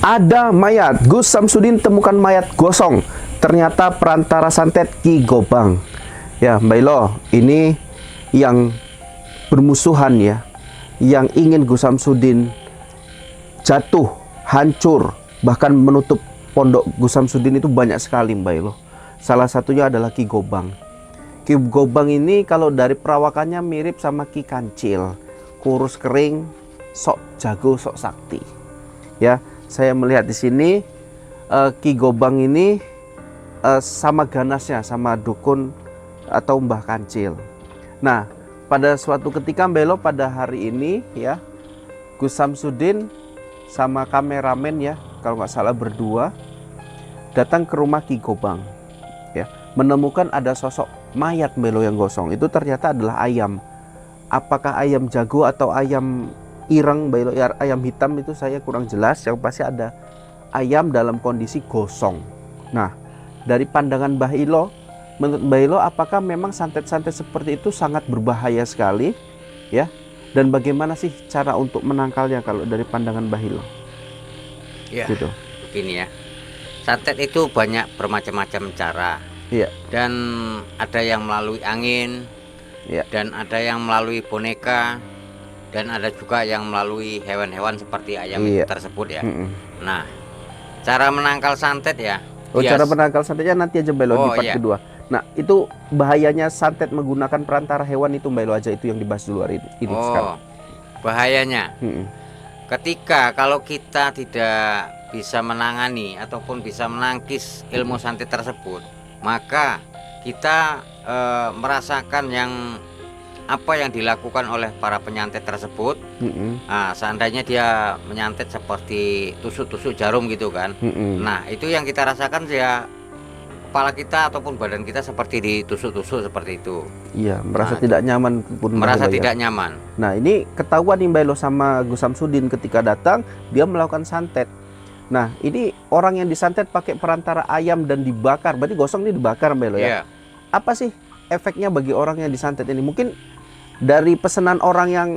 Ada mayat, Gus Samsudin temukan mayat gosong. Ternyata perantara santet Ki Gobang. Ya, Mbak Ilo, ini yang bermusuhan ya, yang ingin Gus Samsudin jatuh, hancur, bahkan menutup pondok Gus Samsudin itu banyak sekali, Mbak Ilo. Salah satunya adalah Ki Gobang. Ki Gobang ini kalau dari perawakannya mirip sama Ki Kancil, kurus kering, sok jago, sok sakti. Ya, saya melihat di sini Ki Gobang ini sama ganasnya sama dukun atau Mbah Kancil. Nah, pada suatu ketika Mbelo pada hari ini ya, Gus Samsudin sama kameramen ya, kalau nggak salah berdua datang ke rumah Ki Gobang ya, menemukan ada sosok mayat Mbelo yang gosong. Itu ternyata adalah ayam. Apakah ayam jago atau ayam ireng, Mbelo, ayam hitam itu saya kurang jelas. Yang pasti ada ayam dalam kondisi gosong. Nah, dari pandangan Mbah Ilo, menurut Mbah Ilo, apakah memang santet-santet seperti itu sangat berbahaya sekali ya? Dan bagaimana sih cara untuk menangkalnya kalau dari pandangan Mbah Ilo? Ya, gitu. Begini ya, santet itu banyak bermacam-macam cara. Iya. Dan ada yang melalui angin, iya, dan ada yang melalui boneka, dan ada juga yang melalui hewan-hewan seperti ayam iya. tersebut ya. Nah, cara menangkal santet ya. Cara menangkal santetnya nanti aja Mbak Ilo di part iya. kedua. Nah, itu bahayanya santet menggunakan perantara hewan itu Mbak Ilo aja, itu yang dibahas dulu hari ini sekarang. Bahayanya. Ketika kalau kita tidak bisa menangani ataupun bisa menangkis ilmu santet tersebut, maka kita merasakan apa yang dilakukan oleh para penyantet tersebut. Nah, seandainya dia menyantet seperti tusuk-tusuk jarum gitu kan. Nah, itu yang kita rasakan ya, kepala kita ataupun badan kita seperti ditusuk-tusuk seperti itu. Iya, merasa tidak nyaman pun. Merasa tidak nyaman. Nah, ini ketahuan nih Mbak Ilo sama Gus Samsudin ketika datang, dia melakukan santet. Nah, ini orang yang disantet pakai perantara ayam dan dibakar. Berarti gosong ini dibakar Mbak Ilo ya. Apa sih efeknya bagi orang yang disantet ini? Mungkin dari pesanan orang yang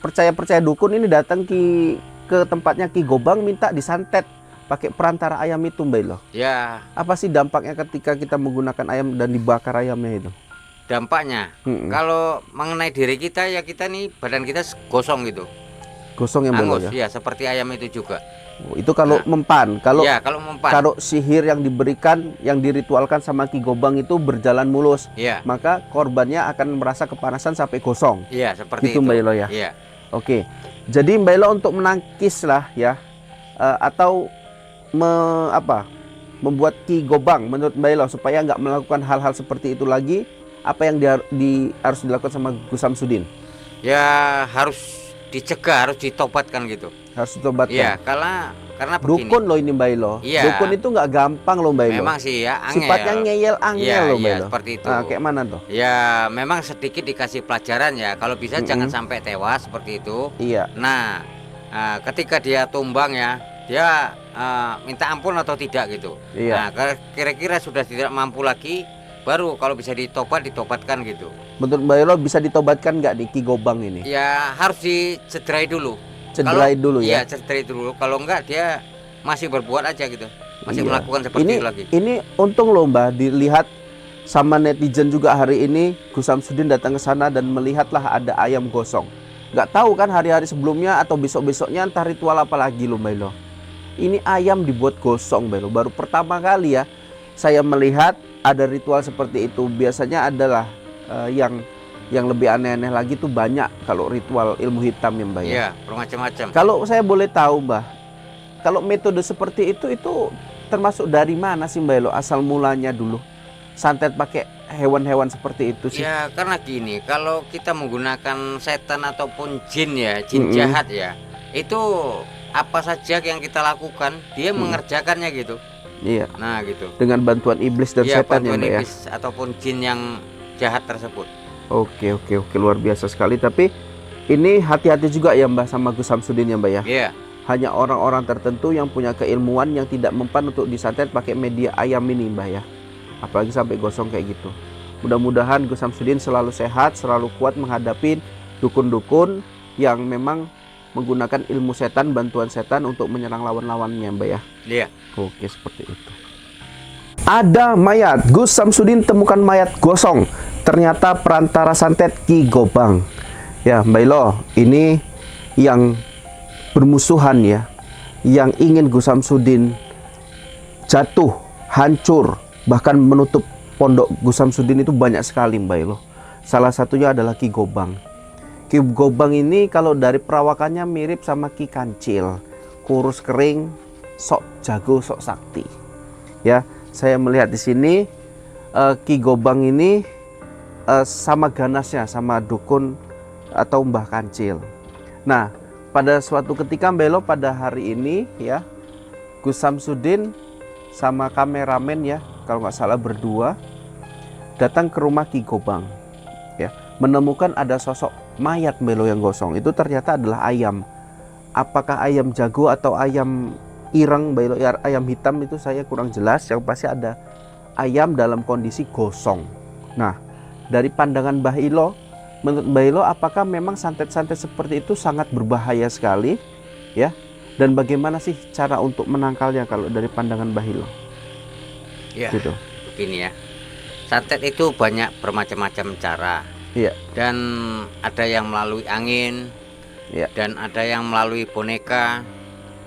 percaya dukun ini datang ke tempatnya Ki Gobang minta disantet pakai perantara ayam itu Mbak Ilo. Ya. Apa sih dampaknya ketika kita menggunakan ayam dan dibakar ayamnya itu? Dampaknya kalau mengenai diri kita ya, kita nih badan kita gosong gitu. Gosong yang angus ya? Ya, seperti ayam itu juga. Itu kalau mempan. Kalau mempan. Kalau sihir yang diberikan, yang diritualkan sama Ki Gobang itu berjalan mulus, maka korbannya akan merasa kepanasan sampai gosong. Iya, seperti gitu, itu Mbak Ilo ya. Iya. Oke. Jadi Mbak Ilo untuk menangkis lah ya, atau membuat Ki Gobang menurut Mbak Ilo supaya nggak melakukan hal-hal seperti itu lagi, apa yang harus dilakukan sama Gus Samsudin? Ya, harus dicegah, harus ditobatkan gitu. Harus ditobatkan. Iya, karena begini. Dukun loh ini Mbak Ilo. Dukun itu nggak gampang loh Mbak Ilo. Memang sih ya, angel. Sifatnya angel loh Mbak Ilo. Seperti itu. Nah, kayak mana tuh? Ya, memang sedikit dikasih pelajaran ya. Kalau bisa jangan sampai tewas seperti itu. Iya. Nah, ketika dia tumbang ya, dia minta ampun atau tidak gitu. Iya. Nah, kira-kira sudah tidak mampu lagi, baru kalau bisa ditobatkan gitu. Menurut Mbak Ilo bisa ditobatkan nggak di Ki Gobang ini? Ya, harus dicederai dulu. Dulu ya. Iya, cederai dulu. Kalau enggak, dia masih berbuat aja gitu. Masih melakukan seperti itu lagi. Ini untung loh Mbah, dilihat sama netizen juga hari ini. Gus Samsudin datang ke sana dan melihatlah ada ayam gosong. Nggak tahu kan hari-hari sebelumnya atau besok-besoknya entah ritual apa lagi loh Mbak Ilo. Ini ayam dibuat gosong Mbak Ilo. Baru pertama kali ya saya melihat ada ritual seperti itu. Biasanya adalah yang lebih aneh-aneh lagi tuh banyak kalau ritual ilmu hitam ya Mbak ya. Iya, bermacam-macam. Kalau saya boleh tahu Mbah, kalau metode seperti itu termasuk dari mana sih Mbak Elo asal mulanya dulu santet pakai hewan-hewan seperti itu sih? Ya, karena gini, kalau kita menggunakan setan ataupun jin ya, jin jahat ya, itu apa saja yang kita lakukan dia mengerjakannya gitu. Iya. Nah gitu. Dengan bantuan iblis dan setan ya Mbak ya. Iblis ataupun jin yang jahat tersebut. Oke, luar biasa sekali. Tapi ini hati-hati juga ya Mbah sama Gus Samsudin ya Mbak ya. Iya. Hanya orang-orang tertentu yang punya keilmuan yang tidak mempan untuk disantet pakai media ayam ini Mbah ya. Apalagi sampai gosong kayak gitu. Mudah-mudahan Gus Samsudin selalu sehat, selalu kuat menghadapi dukun-dukun yang memang menggunakan ilmu setan, bantuan setan untuk menyerang lawan-lawannya, Mbak ya. Iya. Oke, seperti itu. Ada mayat, Gus Samsudin temukan mayat gosong. Ternyata perantara santet Ki Gobang. Ya, Mbak Ilo, ini yang bermusuhan ya, yang ingin Gus Samsudin jatuh, hancur, bahkan menutup pondok Gus Samsudin itu banyak sekali, Mbak Ilo. Salah satunya adalah Ki Gobang. Ki Gobang ini kalau dari perawakannya mirip sama Ki Kancil, kurus kering, sok jago, sok sakti. Ya, saya melihat di sini Ki Gobang ini sama ganasnya sama dukun atau Mbah Kancil. Nah, pada suatu ketika Mbelo pada hari ini ya, Gus Samsudin sama kameramen ya, kalau nggak salah berdua datang ke rumah Ki Gobang ya, menemukan ada sosok mayat Mbelo yang gosong. Itu ternyata adalah ayam. Apakah ayam jago atau ayam ireng, Mbelo, ya, ayam hitam itu saya kurang jelas. Yang pasti ada ayam dalam kondisi gosong. Nah, dari pandangan Mbah Ilo, menurut Mbah Ilo, apakah memang santet-santet seperti itu sangat berbahaya sekali ya? Dan bagaimana sih cara untuk menangkalnya kalau dari pandangan Mbah Ilo? Ya, Gitu. begini ya. Santet itu banyak bermacam-macam cara. Iya. Dan ada yang melalui angin, Iya. dan ada yang melalui boneka,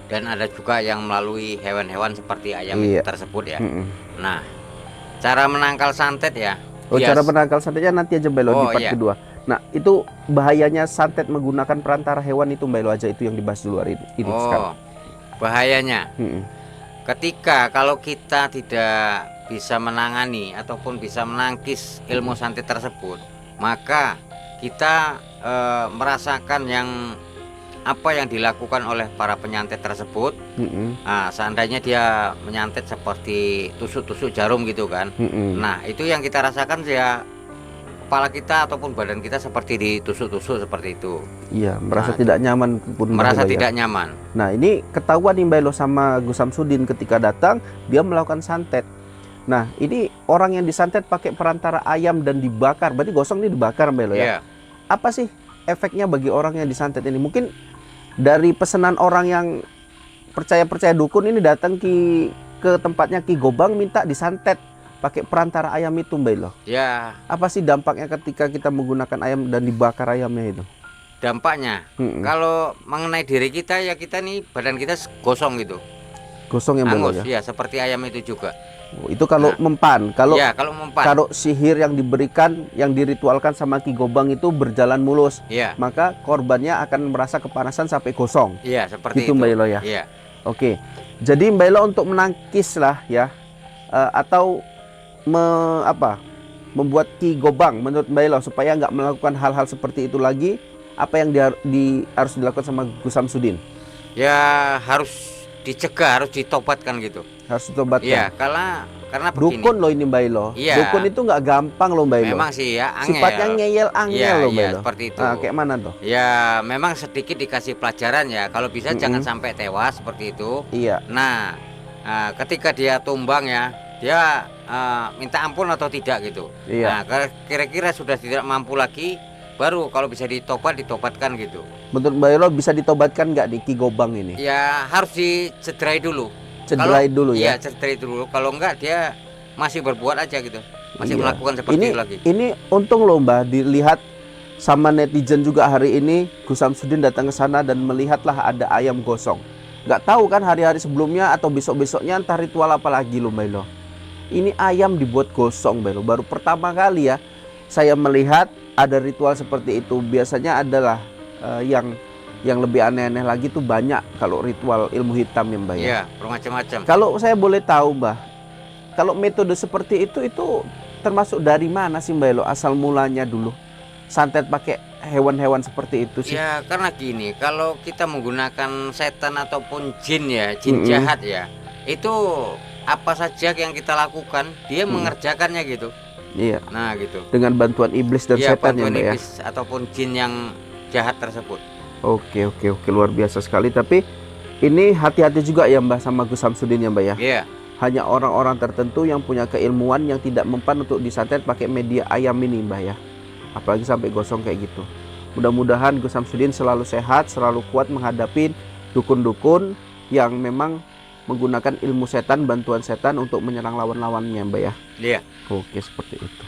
dan ada juga yang melalui hewan-hewan seperti ayam Iya. tersebut ya. Mm-mm. Nah, cara menangkal santet ya. Oh, cara menangkal santetnya nanti aja Mbak Ilo di part iya. kedua. Nah, itu bahayanya santet menggunakan perantara hewan itu Mbak Ilo aja, itu yang dibahas dulu hari ini sekarang. Bahayanya. Mm-mm. Ketika kalau kita tidak bisa menangani ataupun bisa menangkis ilmu santet tersebut, maka kita merasakan apa yang dilakukan oleh para penyantet tersebut. Nah, seandainya dia menyantet seperti tusuk-tusuk jarum gitu kan. Nah, itu yang kita rasakan ya, kepala kita ataupun badan kita seperti ditusuk-tusuk seperti itu. Iya, merasa tidak nyaman pun. Merasa tidak nyaman. Nah, ini ketahuan nih Mbak Ilo sama Gus Samsudin ketika datang, dia melakukan santet. Nah, ini orang yang disantet pakai perantara ayam dan dibakar. Berarti gosong ini dibakar Mbak Ilo ya. Yeah. Apa sih efeknya bagi orang yang disantet ini? Mungkin dari pesanan orang yang percaya dukun ini datang ke tempatnya Ki Gobang minta disantet pakai perantara ayam itu Mbak Ilo. Ya. Apa sih dampaknya ketika kita menggunakan ayam dan dibakar ayamnya itu? Dampaknya kalau mengenai diri kita ya, kita nih badan kita gosong gitu. Gosong yang Angus ya? Ya, seperti ayam itu juga. Itu kalau mempan. Kalau ya, kalau mempan. Kalau sihir yang diberikan, yang diritualkan sama Ki Gobang itu berjalan mulus, ya, maka korbannya akan merasa kepanasan sampai gosong. Iya, seperti gitu, itu Mbak Ilo ya. Iya. Oke. Jadi Mbak Ilo untuk menangkis lah ya, atau membuat Ki Gobang menurut Mbak Ilo supaya nggak melakukan hal-hal seperti itu lagi, apa yang harus dilakukan sama Gus Samsudin? Ya, harus dicegah, harus ditobatkan gitu. Harus ditobatkan. Iya, karena begini. Dukun loh ini Mbak Ilo. Iya. Dukun itu nggak gampang loh Mbak Ilo. Memang sih ya, angel. Sifatnya ngeyel-angel loh Mbak Ilo. Seperti itu. Nah, kayak mana tuh? Ya, memang sedikit dikasih pelajaran ya. Kalau bisa jangan sampai tewas seperti itu. Iya. Nah, ketika dia tumbang ya, dia minta ampun atau tidak gitu. Iya. Nah, kira-kira sudah tidak mampu lagi, baru kalau bisa ditobatkan gitu. Menurut Mbak Ilo bisa ditobatkan nggak di Ki Gobang ini? Ya, harus dicederai dulu. Cederai dulu ya? Iya, cederai dulu. Kalau enggak, dia masih berbuat aja gitu. Masih Iya. melakukan seperti itu lagi. Ini untung loh Mbak, dilihat sama netizen juga hari ini. Gus Samsudin datang ke sana dan melihatlah ada ayam gosong. Nggak tahu kan hari-hari sebelumnya atau besok-besoknya entah ritual apa lagi loh Mbak Ilo. Ini ayam dibuat gosong Mbak Ilo. Baru pertama kali ya saya melihat ada ritual seperti itu. Biasanya adalah yang lebih aneh-aneh lagi tuh banyak kalau ritual ilmu hitam ya Mbak ya. Iya, bermacam-macam. Kalau saya boleh tahu Mbak, kalau metode seperti itu termasuk dari mana sih Mbak Elo asal mulanya dulu santet pakai hewan-hewan seperti itu sih? Ya, karena gini, kalau kita menggunakan setan ataupun jin ya, jin jahat ya, itu apa saja yang kita lakukan dia mengerjakannya gitu. Iya. Nah gitu. Dengan bantuan iblis dan setan ya Mbak ya. Iblis ataupun jin yang jahat tersebut. Oke, luar biasa sekali. Tapi ini hati-hati juga ya Mbak sama Gus Samsudin ya Mbak ya. Iya. Hanya orang-orang tertentu yang punya keilmuan yang tidak mempan untuk disantet pakai media ayam ini Mbak ya. Apalagi sampai gosong kayak gitu. Mudah-mudahan Gus Samsudin selalu sehat, selalu kuat menghadapi dukun-dukun yang memang menggunakan ilmu setan, bantuan setan untuk menyerang lawan-lawannya, Mbak ya. Iya. Oke, seperti itu.